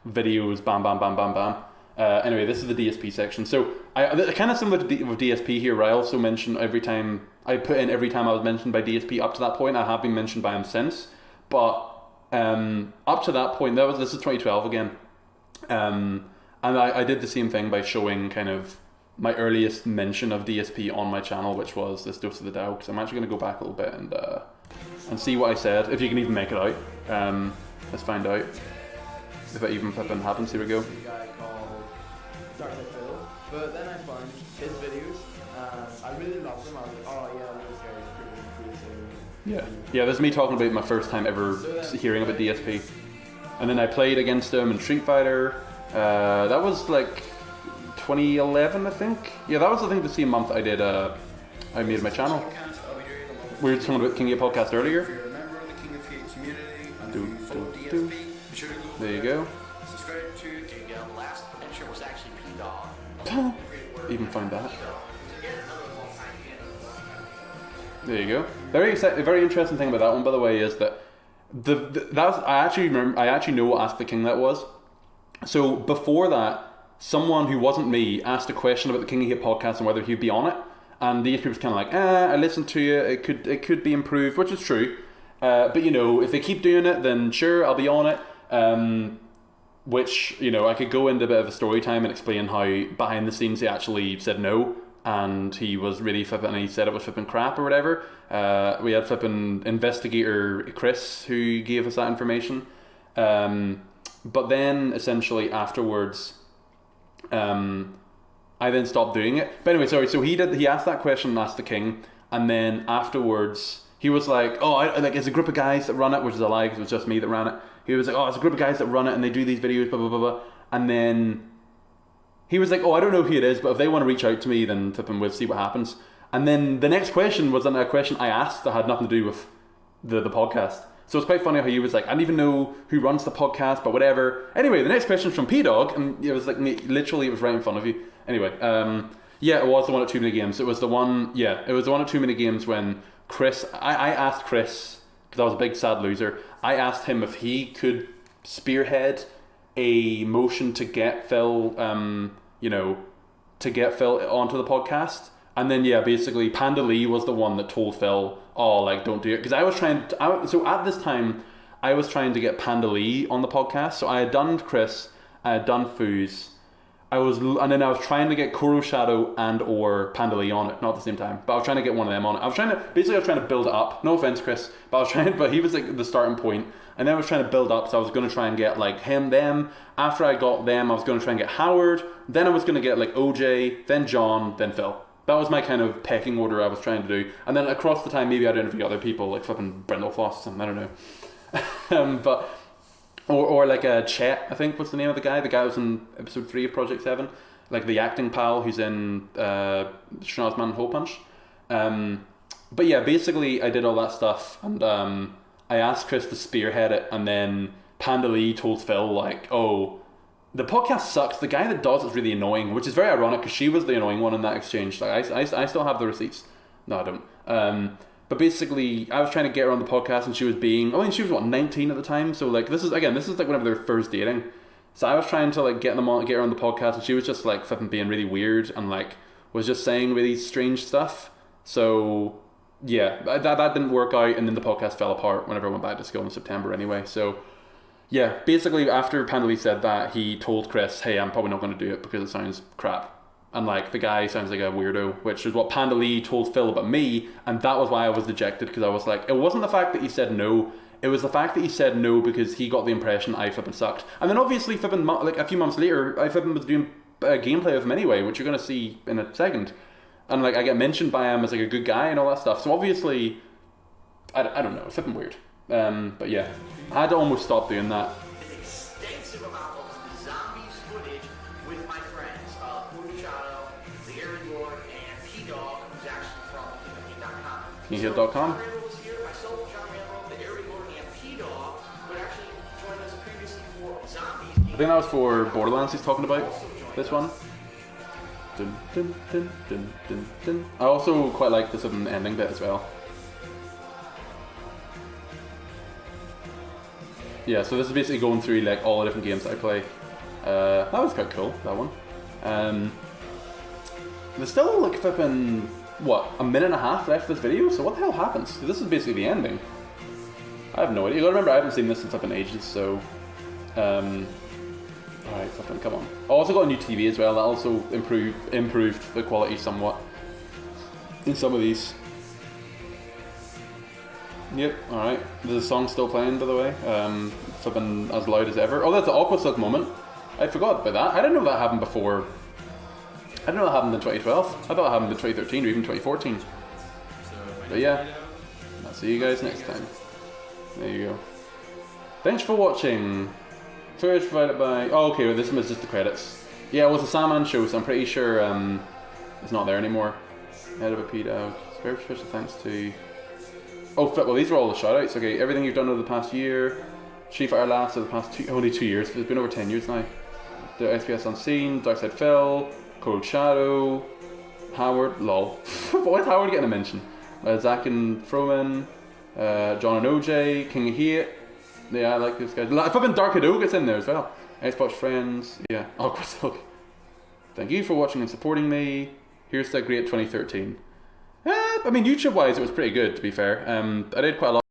videos, bam, bam, bam, bam, bam. Anyway, this is the DSP section. So kind of similar to with DSP here, where I also mention every time I put in every time I was mentioned by DSP up to that point. I have been mentioned by him since, but up to that point, this is 2012 again, and I did the same thing by showing kind of my earliest mention of DSP on my channel, which was this dose of the Pdaaaawg. So I'm actually going to go back a little bit and see what I said, if you can even make it out. Let's find out if it even flipping happens. Here we go. But then I found his videos, and I really loved them. I was like, oh yeah, this guy is pretty cool. Yeah, this is me talking about my first time ever hearing about DSP. And then I played against him in Street Fighter. That was like 2011, I think. Yeah, that was I think the same month I did. I made my channel. We were talking about King of Podcast earlier. There you go. Subscribe to the last mention was actually Pdaaaawg. Even find that. There you go. Very interesting thing about that one, by the way, is that I actually know what Ask the King that was. So before that, someone who wasn't me asked a question about the King of Hate podcast and whether he'd be on it, and the was kind of like, I listened to you. It could be improved, which is true. But you know, if they keep doing it, then sure, I'll be on it. Which, you know, I could go into a bit of a story time and explain how behind the scenes he actually said no, and he was really flipping, and he said it was flipping crap or whatever. We had flipping investigator Chris who gave us that information. But then essentially afterwards, I then stopped doing it. But anyway, sorry. So he asked that question and asked the King, and then afterwards he was like, "Oh, it's a group of guys that run it," which is a lie because it was just me that ran it. He was like, "Oh, it's a group of guys that run it and they do these videos, blah blah blah blah." And then he was like, "Oh, I don't know who it is, but if they want to reach out to me, then we'll see what happens." And then the next question was a question I asked that had nothing to do with the podcast. So it's quite funny how he was like, "I don't even know who runs the podcast, but whatever." Anyway, the next question was from Pdaaaawg, and it was like literally it was right in front of you. Anyway, yeah, it was the one at Too Many Games. It was the one at Too Many Games when Chris. I asked Chris because I was a big sad loser. I asked him if he could spearhead a motion to get Phil, to get Phil onto the podcast. And then, yeah, basically Panda Lee was the one that told Phil, "Oh, like, don't do it." Because I was trying to, so at this time, I was trying to get Panda Lee on the podcast. So I had done Chris, I had done Foos. And then I was trying to get Kuro Shadow and or Panda Lee on it, not at the same time. But I was trying to get one of them on it. I was trying to build it up. No offense, Chris. But he was like the starting point. And then I was trying to build up, so I was going to try and get like them. After I got them, I was going to try and get Howard. Then I was going to get like OJ, then John, then Phil. That was my kind of pecking order I was trying to do. And then across the time, maybe I'd interview other people, like flipping Brindle Floss or something, I don't know. Or like Chet, I think was the name of the guy. The guy was in episode 3 of Project 7. Like the acting pal who's in Schnozman and Hole Punch. But yeah, basically I did all that stuff. And I asked Chris to spearhead it. And then Panda Lee told Phil like, "Oh, the podcast sucks. The guy that does it's really annoying," which is very ironic because she was the annoying one in that exchange. Like I still have the receipts. No, I don't. But basically, I was trying to get her on the podcast, and she was she was 19 at the time. So like this is like whenever they were first dating. So I was trying to like get her on the podcast, and she was just like flipping being really weird and like was just saying really strange stuff. So yeah, that didn't work out, and then the podcast fell apart whenever I went back to school in September anyway. So. Yeah, basically after Panda Lee said that, he told Chris, "Hey, I'm probably not going to do it because it sounds crap." And like the guy sounds like a weirdo, which is what Panda Lee told Phil about me, and that was why I was dejected, because I was like, it wasn't the fact that he said no, it was the fact that he said no because he got the impression I flipping sucked. And then obviously flipping like a few months later, I flipping was doing gameplay of him anyway, which you're going to see in a second. And like I get mentioned by him as like a good guy and all that stuff. So obviously, I don't know, it's flipping weird. But yeah, I had to almost stop doing that. An extensive amount of zombies footage with my friends, Shadow, the Aaron Lord, and Pdaaaawg, who's actually from KingofHate.com. KingofHate.com. was here, myself, John Randall, the Aaron Lord, and Pdaaaawg would actually join us previously for zombies. I think that was for Borderlands he's talking about, this one. Dun, dun, dun, dun, dun, dun. I also quite like this ending bit as well. yeah, so this is basically going through like all the different games that I play. That was quite cool, that one. There's still like flipping, what, a minute and a half left of this video, so what the hell happens? This is basically the ending. I have no idea. You gotta remember, I haven't seen this in flipping ages, so... Alright, flipping, come on. I also got a new TV as well, that also improved the quality somewhat in some of these. Yep, alright. There's a song still playing, by the way. Flipping as loud as ever. Oh, that's the Aqua Silk moment. I forgot about that. I didn't know that happened before. I didn't know that happened in 2012. I thought it happened in 2013 or even 2014. But yeah, I'll see you guys next time. There you go. Thanks for watching. Footage provided by... Oh, okay, well, this was just the credits. Yeah, it was a Salman show, so I'm pretty sure it's not there anymore. Head of a Pdaaaawg. Very special thanks to... Oh, well, these are all the shoutouts. Okay, everything you've done over the past year. Street Fighter Last over the past only 2 years. It's been over 10 years now. The SPS Unseen, Darkside Fell, Cold Shadow, Howard, lol. Why is Howard getting a mention? Zach and Froman, John and OJ, King of Hate. Yeah, I like this guy. Flipping Dark Pdaaaawg gets in there as well. Xbox Friends, yeah. Aqua Silk. Thank you for watching and supporting me. Here's the great 2013. I mean, YouTube-wise, it was pretty good, to be fair. I did quite a lot.